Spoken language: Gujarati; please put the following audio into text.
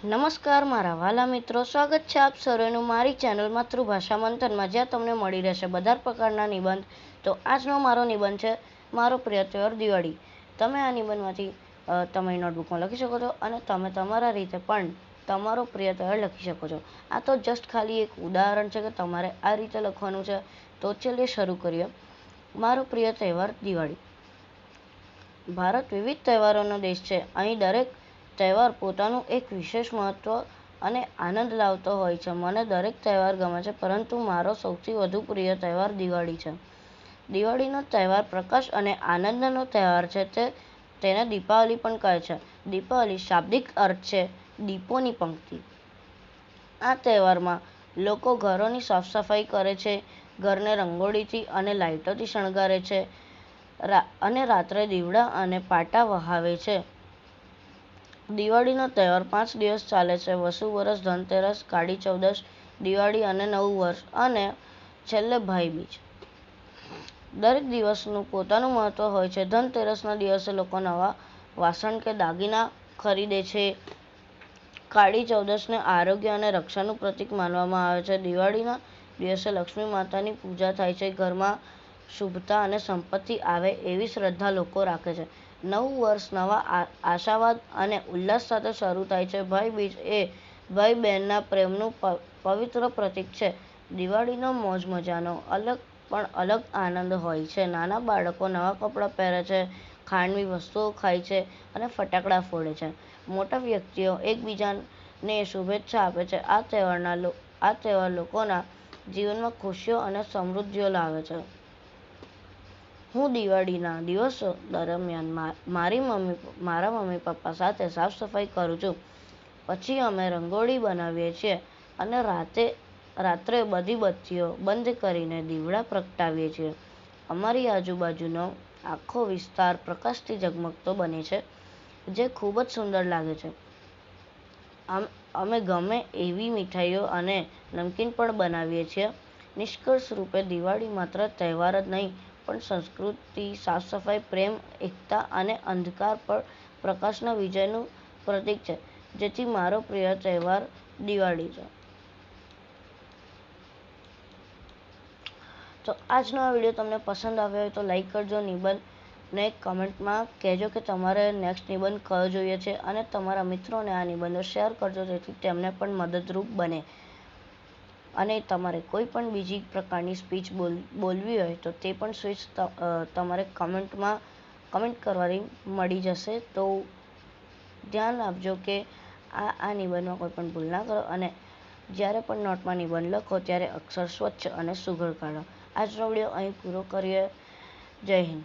નમસ્કાર મારા વાલા મિત્રો, સ્વાગત છે આપ સર્વેનું મારી ચેનલ માતૃભાષા મંથનમાં, જ્યાં તમને મળી રહેશે બધા પ્રકારના નિબંધ. તો આજનો મારો નિબંધ છે મારો પ્રિય તહેવાર દિવાળી. તમે આ નિબંધમાંથી તમારી નોટબુકમાં લખી શકો છો અને તમે તમારા રીતે પણ તમારો પ્રિય તહેવાર લખી શકો છો. આ તો જસ્ટ ખાલી એક ઉદાહરણ છે કે તમારે આ રીતે લખવાનું છે. તો ચલીએ શરૂ કરીએ. મારો પ્રિય તહેવાર દિવાળી. ભારત વિવિધ તહેવારોનો દેશ છે. અહીં દરેક તહેવાર પોતાનું એક વિશેષ મહત્વ અને આનંદ લાવતો હોય છે. મને દરેક તહેવાર ગમે છે, પરંતુ મારો સૌથી વધુ પ્રિય તહેવાર દિવાળી છે. દિવાળીનો તહેવાર પ્રકાશ અને આનંદનો તહેવાર છે. તેને દીપાવલી પણ કહે છે. દીપાવલી શાબ્દિક અર્થ છે દીપોની પંક્તિ. આ તહેવારમાં લોકો ઘરોની સાફ સફાઈ કરે છે, ઘરને રંગોળીથી અને લાઇટોથી શણગારે છે અને રાત્રે દીવડા અને પાટા વહાવે છે. દિવાળીનો તહેવાર 5 દિવસ ચાલે છે: વસુ વરસ, ધનતેરસ, કાળી ચૌદસ, દિવાળી અને નવું વર્ષ, અને છેલ્લે ભાઈબીજ. દરેક દિવસનું પોતાનું મહત્વ હોય છે. ધનતેરસના દિવસે લોકો નવા વાસણ કે દાગીના ખરીદે છે. કાળી ચૌદસને આરોગ્ય અને રક્ષાનું પ્રતીક માનવામાં આવે છે. દિવાળીના દિવસે લક્ષ્મી માતાની પૂજા થાય છે. ઘરમાં શુભતા અને સંપત્તિ આવે એવી શ્રદ્ધા લોકો રાખે છે. નવું વર્ષ નવા આશાવાદ અને ઉલ્લાસ સાથે શરૂ થાય છે. ભાઈબીજ એ ભાઈ બહેનના પ્રેમનું પવિત્ર પ્રતીક છે. દિવાળીનો મોજ મજાનો અલગ આનંદ હોય છે. નાના બાળકો નવા કપડાં પહેરે છે, ખાંડની વસ્તુઓ ખાય છે અને ફટાકડા ફોડે છે. મોટા વ્યક્તિઓ એકબીજાને શુભેચ્છા આપે છે. આ તહેવાર લોકોના જીવનમાં ખુશીઓ અને સમૃદ્ધિ લાવે છે. હું દિવાળીના દિવસો દરમિયાન મારા મમ્મી પપ્પા સાથે સાફ સફાઈ કરું છું. પછી અમે રંગોળી બનાવીએ છીએ અને રાત્રે બધી બત્તીઓ બંધ કરીને દીવડા પ્રગટાવીએ છીએ. અમારી આજુબાજુનો આખો વિસ્તાર પ્રકાશથી ઝગમગતો બને છે, જે ખૂબ જ સુંદર લાગે છે. અમે ગમે એવી મીઠાઈઓ અને નમકીન પણ બનાવીએ છીએ. નિષ્કર્ષ રૂપે, દિવાળી માત્ર તહેવાર જ નહીં, પણ સંસ્કૃતિ, સાફ સફાઈ, પ્રેમ, એકતા અને અંધકાર પર પ્રકાશના વિજયનું પ્રતીક છે. જેથી મારો પ્રિય તહેવાર દિવાળી છે. તો આજનો આ વિડીયો તમને પસંદ આવ્યો હોય તો લાઈક કરજો. નિબંધને કમેન્ટમાં કહેજો કે તમારે નેક્સ્ટ નિબંધ કયો જોઈએ છે, અને તમારા મિત્રોને આ નિબંધો શેર કરજો, જેથી તેમને પણ મદદરૂપ બને. અને તમારે કોઈ પણ બીજી પ્રકારની સ્પીચ બોલવી હોય તો તે પણ સ્પીચ તમારે કમેન્ટ કરવાથી મળી જશે. તો ધ્યાન આપજો કે આ નિબંધમાં કોઈ પણ ભૂલ ના કરો, અને જ્યારે પણ નોટમાં નિબંધ લખો ત્યારે અક્ષર સ્વચ્છ અને સુઘડ કાઢો. આજનો વિડીયો અહીં પૂરો કરીએ. જય હિન્દ.